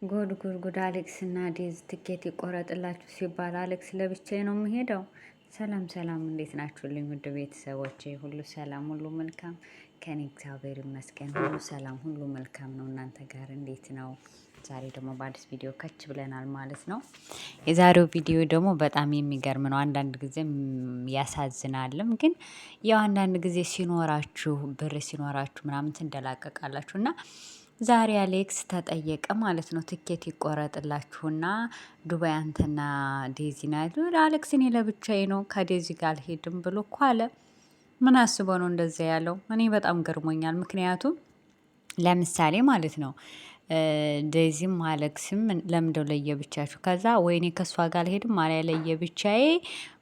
ጉድ ጉድ ጉድ! አሌክስ እና ዴዝ ትኬት ይቆረጥላችሁ ሲባል አሌክስ ለብቻዬ ነው የምሄደው። ሰላም ሰላም፣ እንዴት ናችሁልኝ ውድ ቤተሰቦቼ? ሁሉ ሰላም፣ ሁሉ መልካም ከኔ እግዚአብሔር ይመስገን። ሁሉ ሰላም፣ ሁሉ መልካም ነው። እናንተ ጋር እንዴት ነው? ዛሬ ደግሞ በአዲስ ቪዲዮ ከች ብለናል ማለት ነው። የዛሬው ቪዲዮ ደግሞ በጣም የሚገርም ነው። አንዳንድ ጊዜም ያሳዝናልም፣ ግን ያው አንዳንድ ጊዜ ሲኖራችሁ ብር ሲኖራችሁ ምናምን ትንደላቀቃላችሁ እና ዛሬ አሌክስ ተጠየቀ ማለት ነው። ትኬት ይቆረጥላችሁና ዱባይ አንተና ዴዚ ናሉ። አሌክስ እኔ ለብቻዬ ነው ከዴዚ ጋር አልሄድም ብሎ እኮ አለ። ምን አስበው ነው እንደዚያ ያለው? እኔ በጣም ገርሞኛል። ምክንያቱም ለምሳሌ ማለት ነው ዴዚም አሌክስም ለምደው ለየብቻችሁ፣ ከዛ ወይኔ ከእሷ ጋር አልሄድም አሊያ ለየብቻዬ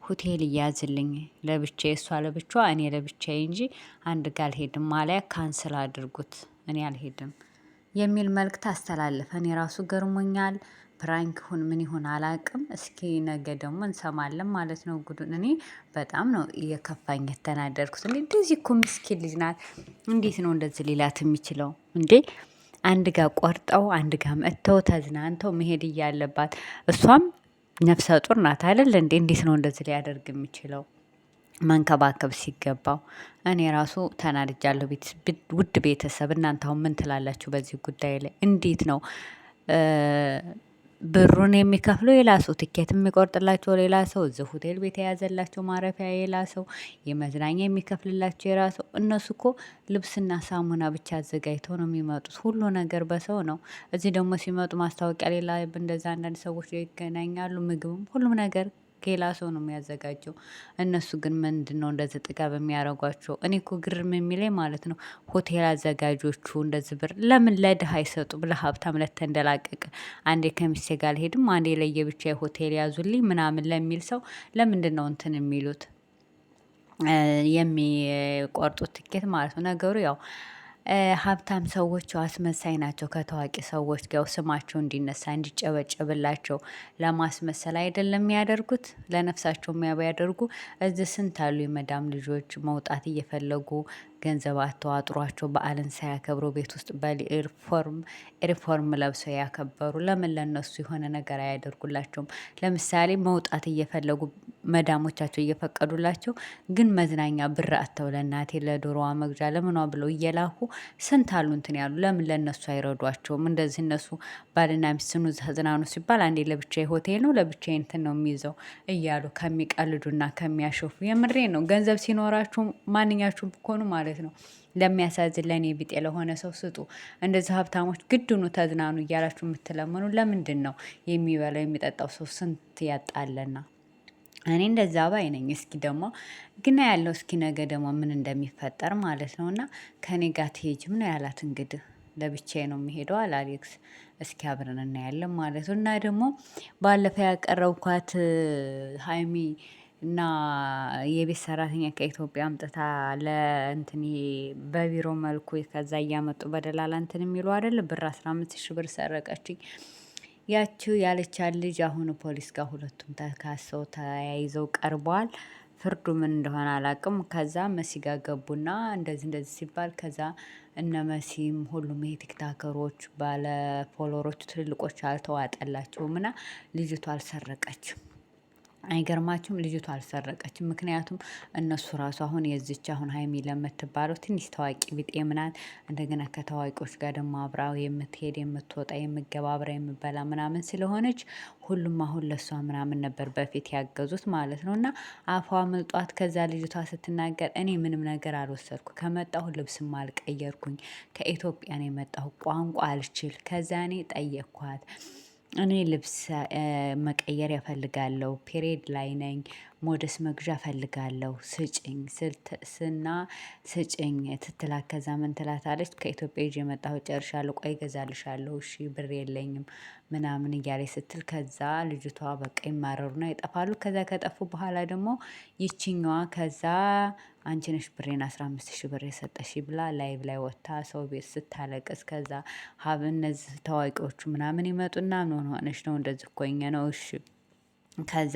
ሆቴል እያዝልኝ ለብቻዬ፣ እሷ ለብቻዋ እኔ ለብቻዬ እንጂ አንድ ጋር አልሄድም አሊያ ካንስል አድርጉት እኔ አልሄድም የሚል መልእክት አስተላለፈ። እኔ ራሱ ገርሞኛል። ፕራንክ ይሁን ምን ይሁን አላቅም። እስኪ ነገ ደግሞ እንሰማለን ማለት ነው ጉዱን። እኔ በጣም ነው የከፋኝ የተናደርኩት። እንደዚህ እኮ ምስኪን ልጅ ናት። እንዴት ነው እንደዚህ ሌላት የሚችለው እንዴ? አንድ ጋር ቆርጠው አንድ ጋር መጥተው ተዝናንተው መሄድ እያለባት እሷም ነፍሰ ጡር ናት አይደል እንዴ? እንዴት ነው እንደዚህ ሊያደርግ የሚችለው? መንከባከብ ሲገባው እኔ ራሱ ተናድጃለሁ። ውድ ቤተሰብ እናንተ አሁን ምን ትላላችሁ በዚህ ጉዳይ ላይ? እንዴት ነው ብሩን የሚከፍለው ሌላ ሰው፣ ትኬት የሚቆርጥላቸው ሌላ ሰው፣ እዚህ ሆቴል ቤት የያዘላቸው ማረፊያ ሌላ ሰው፣ የመዝናኛ የሚከፍልላቸው የራሱ ሰው። እነሱ እኮ ልብስና ሳሙና ብቻ አዘጋጅተው ነው የሚመጡት። ሁሉ ነገር በሰው ነው። እዚህ ደግሞ ሲመጡ ማስታወቂያ ሌላ፣ እንደዛ አንዳንድ ሰዎች ይገናኛሉ። ምግብም ሁሉም ነገር ሌላ ሰው ነው የሚያዘጋጀው። እነሱ ግን ምንድነው እንደዚህ ጥጋብ የሚያደርጓቸው? እኔ እኮ ግርም የሚለኝ ማለት ነው ሆቴል አዘጋጆቹ እንደዚህ ብር ለምን ለድሃ አይሰጡም? ለሀብታም ለተንደላቀቀ፣ አንዴ ከሚስቴ ጋር አልሄድም አንዴ ለየብቻ ሆቴል ያዙልኝ ምናምን ለሚል ሰው ለምንድን ነው እንትን የሚሉት የሚቆርጡት ትኬት ማለት ነው? ነገሩ ያው ሀብታም ሰዎች አስመሳይ ናቸው። ከታዋቂ ሰዎች ጋር ስማቸው እንዲነሳ እንዲጨበጨብላቸው ለማስመሰል አይደለም የሚያደርጉት። ለነፍሳቸው የሚያደርጉ እዚህ ስንት አሉ የመዳም ልጆች መውጣት እየፈለጉ ገንዘብ አተዋጥሯቸው በዓልን ሳያከብሩ ቤት ውስጥ ሪፎርም ለብሰው ያከበሩ። ለምን ለነሱ የሆነ ነገር አያደርጉላቸውም? ለምሳሌ መውጣት እየፈለጉ መዳሞቻቸው እየፈቀዱላቸው፣ ግን መዝናኛ ብር አተው ለእናቴ ለዶሮዋ መግዣ ለምኗ ብለው እየላኩ ስንት አሉ እንትን ያሉ። ለምን ለነሱ አይረዷቸውም? እንደዚህ እነሱ ባልና ሚስት ኑ ተዝናኑ ሲባል አንዴ ለብቻ ሆቴል ነው ለብቻ እንትን ነው የሚይዘው እያሉ ከሚቀልዱና ከሚያሾፉ፣ የምሬ ነው። ገንዘብ ሲኖራችሁ ማንኛችሁም ብኮኑ ማለት ነው ለሚያሳዝን ለእኔ ቢጤ ለሆነ ሰው ስጡ። እንደዚህ ሀብታሞች ግድኑ ተዝናኑ እያላችሁ የምትለምኑ ለምንድን ነው? የሚበላው የሚጠጣው ሰው ስንት ያጣለና። እኔ እንደዛ ባይ ነኝ። እስኪ ደግሞ ግና ያለው እስኪ ነገ ደግሞ ምን እንደሚፈጠር ማለት ነው። እና ከኔ ጋር ትሄጅም ነው ያላት። እንግዲህ ለብቻዬ ነው የሚሄደው አለ አሌክስ። እስኪ አብረን እናያለን ማለት ነው። እና ደግሞ ባለፈው ያቀረብኳት ሀይሚ እና የቤት ሰራተኛ ከኢትዮጵያ አምጥታ ለእንትን በቢሮ መልኩ ከዛ እያመጡ በደላላ እንትን የሚሉ አይደል ብር 15 ሺህ ብር ሰረቀችኝ ያችው ያለቻት ልጅ አሁን ፖሊስ ጋር ሁለቱም ተካሰው ተያይዘው ቀርበዋል። ፍርዱ ምን እንደሆነ አላውቅም። ከዛ መሲ ጋር ገቡና እንደዚህ ሲባል ከዛ እነ መሲም ሁሉም የቲክታከሮች ባለ ፎሎወሮች ትልልቆች አልተዋጠላቸውም እና ልጅቷ አልሰረቀችም። አይገርማችሁም? ልጅቷ አልሰረቀችም። ምክንያቱም እነሱ ራሱ አሁን የዚች አሁን ሀይሚ ለምትባለው ትንሽ ታዋቂ ቢጤ ምናት እንደገና ከታዋቂዎች ጋር ደግሞ አብራ የምትሄድ የምትወጣ የምገባ አብራ የምበላ ምናምን ስለሆነች ሁሉም አሁን ለሷ ምናምን ነበር በፊት ያገዙት ማለት ነው። እና አፏ ምልጧት ከዛ ልጅቷ ስትናገር እኔ ምንም ነገር አልወሰድኩ፣ ከመጣሁ ልብስም አልቀየርኩኝ፣ ከኢትዮጵያ ነው የመጣሁ፣ ቋንቋ አልችል። ከዛ እኔ ጠየቅኳት እኔ ልብስ መቀየር ያፈልጋለሁ፣ ፔሬድ ላይ ነኝ፣ ሞደስ መግዣ ፈልጋለሁ፣ ስጭኝ ስጭኝ ትትላት። ከዛ ምን ትላታለች? ከኢትዮጵያ ይዤ የመጣሁት ጨርሻለሁ፣ ቆይ እገዛልሻለሁ፣ እሺ ብር የለኝም ምናምን እያለች ስትል ከዛ ልጅቷ በቃ ይማረሩና ይጠፋሉ። ከዛ ከጠፉ በኋላ ደግሞ ይችኛዋ ከዛ አንቺ ነሽ ብሬን 15 ሺህ ብር የሰጠሽ ብላ ላይቭ ላይ ወጥታ ሰው ቤት ስታለቅስ፣ ከዛ ሀብ እነዚህ ታዋቂዎቹ ምናምን ይመጡና ምን ሆነሽ ነው እንደዚህ እኮ ነው እሺ ከዛ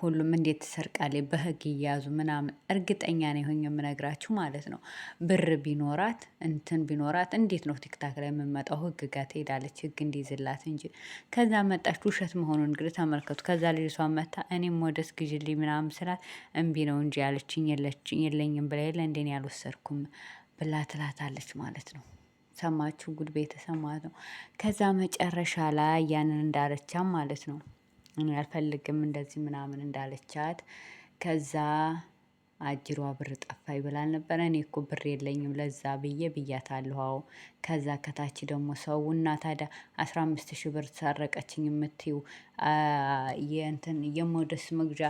ሁሉም እንዴት ትሰርቃለች በህግ እያያዙ ምናምን እርግጠኛ ነኝ ሆኜ የምነግራችሁ ማለት ነው። ብር ቢኖራት እንትን ቢኖራት እንዴት ነው ቲክታክ ላይ የምመጣው? ህግ ጋር ትሄዳለች ህግ እንዲይዝላት እንጂ። ከዛ መጣች ውሸት መሆኑን እንግዲህ ተመልከቱ። ከዛ ልጅቷ መታ እኔም ሞደስ ግዢልኝ ምናምን ስላት እምቢ ነው እንጂ ያለችኝ የለኝም ብላ የለ እንደኔ ያልወሰድኩም ብላ ትላታለች ማለት ነው። ሰማችሁ ጉድ ቤተሰብ ማለት ነው። ከዛ መጨረሻ ላይ ያንን እንዳለቻ ማለት ነው እኔ አልፈልግም እንደዚህ ምናምን እንዳለቻት ከዛ አጅሯ ብር ጠፋኝ ብላ ነበረ። እኔ እኮ ብር የለኝም ለዛ ብዬ ብያታለሁ። አዎ ከዛ ከታች ደግሞ ሰው እና ታዲያ 15 ሺህ ብር ሰረቀችኝ የምትይው የእንትን የሞደስ መግዣ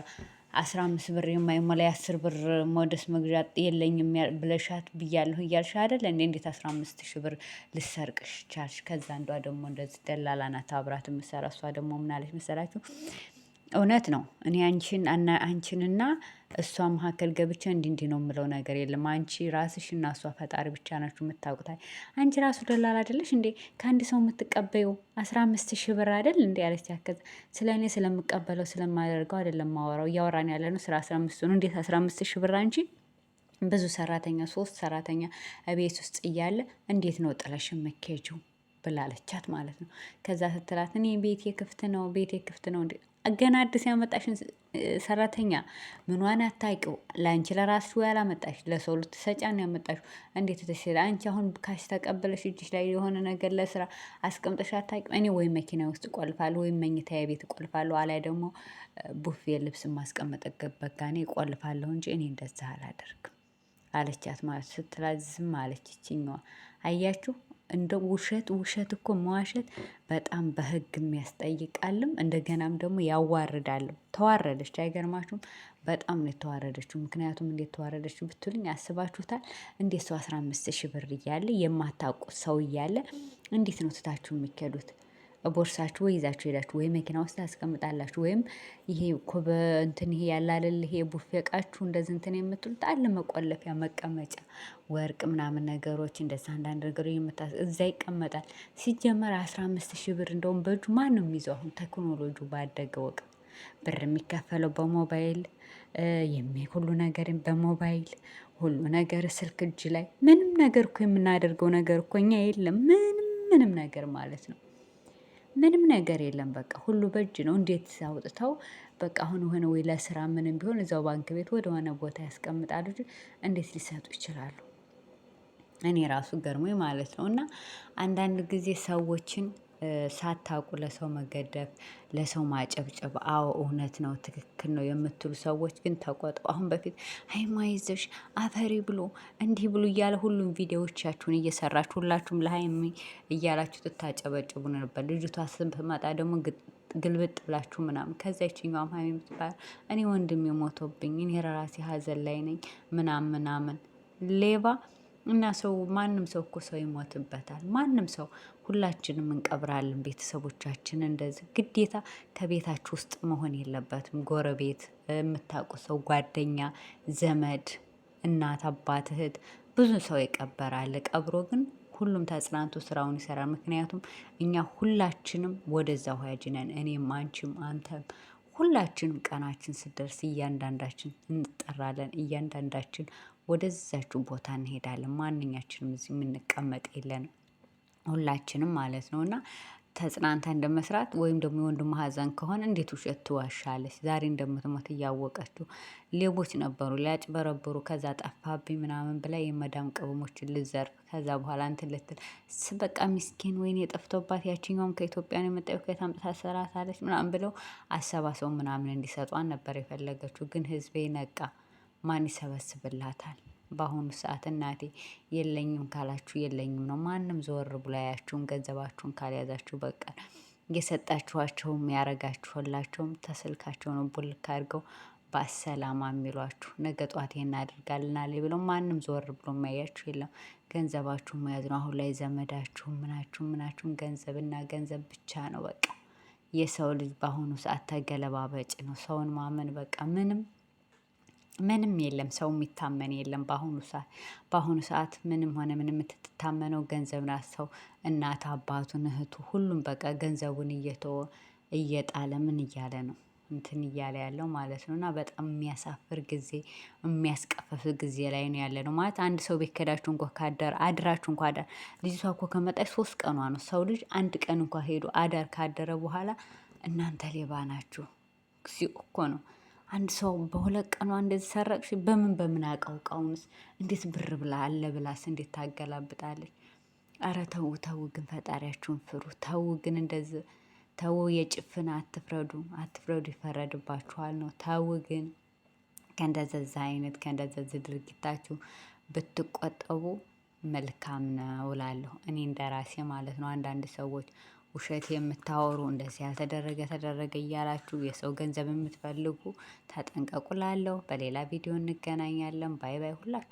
15 ብር የማይሞላ 10 ብር ሞደስ መግዣ የለኝም ብለሻት ብያለሁ እያልሽ አይደል እንዴ? እንዴት 15 ሺህ ብር ልሰርቅሽ ቻልሽ? ከዛ አንዷ ደግሞ እንደዚህ ደላላ ናት አብራት የምትሰራ እሷ ደግሞ ምን አለች መሰላችሁ? እውነት ነው እኔ አንቺንና እሷ መካከል ገብቼ እንዲህ ነው የምለው ነገር የለም። አንቺ ራስሽ እና እሷ ፈጣሪ ብቻ ናችሁ የምታውቁታል። አንቺ ራሱ ደላላ አይደለሽ እንዴ? ከአንድ ሰው የምትቀበዩ 15 ሺህ ብር አይደል እንዴ አለች። ያከዝ ስለ እኔ ስለምቀበለው ስለማደርገው አይደለም ማወራው እያወራን ያለ ነው ስለ 15 ነው። እንዴት 15 ሺህ ብር አንቺ ብዙ ሰራተኛ 3 ሰራተኛ ቤት ውስጥ እያለ እንዴት ነው ጥለሽ የምትሄጂው ብላለቻት ማለት ነው። ከዛ ስትላት እኔ ቤቴ ክፍት ነው ቤቴ ክፍት ነው እንዴ ገና አዲስ ያመጣሽን ሰራተኛ ምኗን አታውቂው? ለአንቺ ለራስሽ ወይ አላመጣሽ ለሰው ልትሰጫን ነው ያመጣሽው? እንዴት ተሽላ አንቺ አሁን ካሽ ተቀበለሽ እጅሽ ላይ የሆነ ነገር ለስራ አስቀምጠሽ አታውቂም? እኔ ወይ መኪና ውስጥ እቆልፋለሁ ወይም መኝታዬ ቤት እቆልፋለሁ አላይ ደግሞ ቡፌ ልብስ ማስቀመጥበት ጋር እኔ እቆልፋለሁ እንጂ እኔ እንደዛ አላደርግም አለቻት ማለት ስትላት ዝም አለች። ይችኛዋ አያችሁ እንደ ውሸት እኮ መዋሸት በጣም በህግ የሚያስጠይቃልም እንደገናም ደግሞ ያዋርዳልም። ተዋረደች አይገርማችሁም? በጣም ነው የተዋረደችው። ምክንያቱም እንዴት ተዋረደችው ብትሉኝ አስባችሁታል? እንዴት ሰው 15 ሺህ ብር እያለ የማታውቁት ሰው እያለ እንዴት ነው ትታችሁ የሚከዱት? ቦርሳችሁ ወይ ይዛችሁ ሄዳችሁ ወይ መኪና ውስጥ ታስቀምጣላችሁ ወይም ይሄ እኮ በእንትን ይሄ ያለ አይደል ይሄ ቡፌ እቃችሁ እንደዚህ እንትን የምትሉት አለ መቆለፊያ መቀመጫ ወርቅ ምናምን ነገሮች እንደዛ አንዳንድ ነገሮች እዛ ይቀመጣል። ሲጀመር 15 ሺህ ብር እንደውም በእጁ ማንም የሚይዘው አሁን ቴክኖሎጂው ባደገ ወቅት ብር የሚከፈለው በሞባይል ሁሉ ነገር በሞባይል ሁሉ ነገር ስልክ እጅ ላይ ምንም ነገር እኮ የምናደርገው ነገር እኮ እኛ የለም ምንም ነገር ማለት ነው። ምንም ነገር የለም በቃ ሁሉ በእጅ ነው። እንዴት አውጥተው በቃ አሁን ሆነ ወይ ለስራ ምንም ቢሆን እዛው ባንክ ቤት ወደሆነ ቦታ ያስቀምጣሉ እንጂ እንዴት ሊሰጡ ይችላሉ? እኔ ራሱ ገርሞኝ ማለት ነው። እና አንዳንድ ጊዜ ሰዎችን ሳታውቁ ለሰው መገደፍ ለሰው ማጨብጨብ አዎ እውነት ነው ትክክል ነው የምትሉ ሰዎች ግን ተቆጠቡ። አሁን በፊት ሃይማይዘሽ አፈሪ ብሎ እንዲህ ብሎ እያለ ሁሉም ቪዲዮዎቻችሁን እየሰራችሁ ሁላችሁም ለሃይሚ እያላችሁ ትታጨበጭቡ ነበር። ልጅቷ ስትመጣ ደግሞ ግልብጥ ብላችሁ ምናምን ከዛ ይችኛዋም ሃይሚ የምትባል እኔ ወንድሜ ሞቶብኝ እኔ ራሴ ሀዘን ላይ ነኝ ምናምን ሌባ እና ሰው ማንም ሰው እኮ ሰው ይሞትበታል። ማንም ሰው ሁላችንም እንቀብራለን ቤተሰቦቻችን እንደዚህ ግዴታ ከቤታችሁ ውስጥ መሆን የለበትም። ጎረቤት የምታውቁ ሰው ጓደኛ ዘመድ እናት አባት እህት ብዙ ሰው ይቀበራል። ቀብሮ ግን ሁሉም ተጽናንቶ ስራውን ይሰራል። ምክንያቱም እኛ ሁላችንም ወደዛው ሂያጅ ነን። እኔም አንቺም አንተም ሁላችንም ቀናችን ስደርስ እያንዳንዳችን እንጠራለን። እያንዳንዳችን ወደዛችሁ ቦታ እንሄዳለን። ማንኛችንም እዚህ የምንቀመጥ የለንም ሁላችንም ማለት ነው። እና ተጽናንታ እንደመስራት ወይም ደግሞ የወንድሙ ሀዘን ከሆነ እንዴት ውሸት ትዋሻለች? ዛሬ እንደምትሞት እያወቀችው ሌቦች ነበሩ ሊያጭበረብሩ ከዛ ጠፋብኝ ምናምን ብላ የመዳም ቅመሞችን ልዘርፍ ከዛ በኋላ እንትን ልትል በቃ ሚስኪን ወይኔ ጠፍቶባት ያችኛውም ከኢትዮጵያ ነው የመጣው ከየት አምጥታ ትሰራታለች ምናምን ብለው አሰባሰቡ ምናምን እንዲሰጧን ነበር የፈለገችው። ግን ህዝቤ ነቃ። ማን ይሰበስብላታል? በአሁኑ ሰዓት እናቴ የለኝም ካላችሁ የለኝም ነው። ማንም ዘወር ብሎ አያችሁም። ገንዘባችሁን ካልያዛችሁ በቃ የሰጣችኋቸውም ያረጋችሁላቸውም ተስልካቸው ነው ቡልክ አድርገው በሰላማ የሚሏችሁ። ነገ ጧት ይሄን አድርጋልናል ብለው ማንም ዘወር ብሎ የሚያያችሁ የለም። ገንዘባችሁን መያዝ ነው። አሁን ላይ ዘመዳችሁም ምናችሁም ገንዘብና ገንዘብ ብቻ ነው። በቃ የሰው ልጅ በአሁኑ ሰዓት ተገለባበጭ ነው። ሰውን ማመን በቃ ምንም የለም። ሰው የሚታመን የለም በአሁኑ ሰዓት ምንም ሆነ ምንም የምትታመነው ገንዘብ ናት። ሰው እናት አባቱን እህቱ ሁሉም በቃ ገንዘቡን እየተወ እየጣለ ምን እያለ ነው። እንትን እያለ ያለው ማለት ነው። እና በጣም የሚያሳፍር ጊዜ የሚያስቀፍፍ ጊዜ ላይ ነው ያለ ነው ማለት አንድ ሰው ቤት ከሄዳችሁ እንኳ አድራችሁ እንኳ አዳር ልጅቷ እኮ ከመጣች 3 ቀኗ ነው። ሰው ልጅ 1 ቀን እንኳ ሄዶ አዳር ካደረ በኋላ እናንተ ሌባ ናችሁ። እግዚኦ እኮ ነው። አንድ ሰው በ2 ቀኗ እንደዚህ ሰረቅሽ በምን አውቃውንስ እንዴት ብር ብላ አለ ብላስ እንዴት ታገላብጣለች? አረ ተው ተው ግን ፈጣሪያችሁን ፍሩ። ተው ግን እንደዚህ ተው። የጭፍን አትፍረዱ ይፈረድባችኋል ነው። ተው ግን ከእንደዘዛ አይነት ከእንደዘዝ ድርጊታችሁ ብትቆጠቡ መልካም ነው እላለሁ። እኔ እንደራሴ ማለት ነው። አንዳንድ ሰዎች ውሸት የምታወሩ እንደዚህ ያልተደረገ ተደረገ እያላችሁ የሰው ገንዘብ የምትፈልጉ ተጠንቀቁ እላለሁ። በሌላ ቪዲዮ እንገናኛለን። ባይ ባይ ሁላችሁ